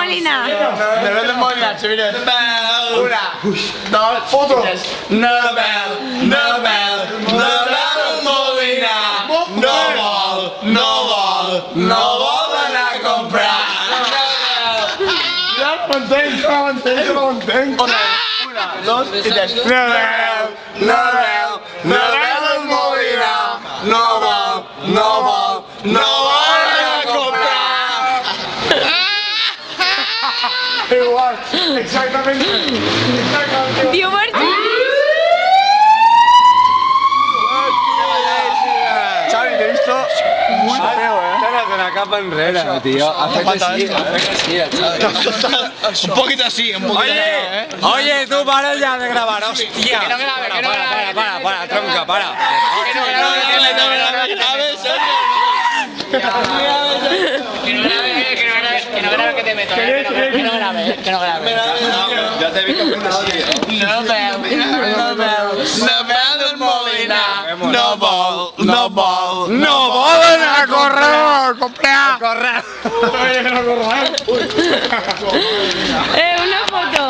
Molina. Nebel del Molina, Xavier. Una, dos, tres. Nebel del Molina. No vol anar a comprar. Ja m'entenc. Una, dos i tres. Nebel del Molina. No vol anar a comprar. Igual, exactamente. Diu Martí. Xavi, te he visto muy feo, Con la capa enrere, tío. Hacete así, Xavi. Un poquito así, un poquito así. Oye, tú para ya de grabar, hostia. Que no grabe, para, tronca, para. Que no grabe, que te meto. Que no grabe. Ya te he visto que así. Nebel del Molina. No vol anar a correr. Una foto.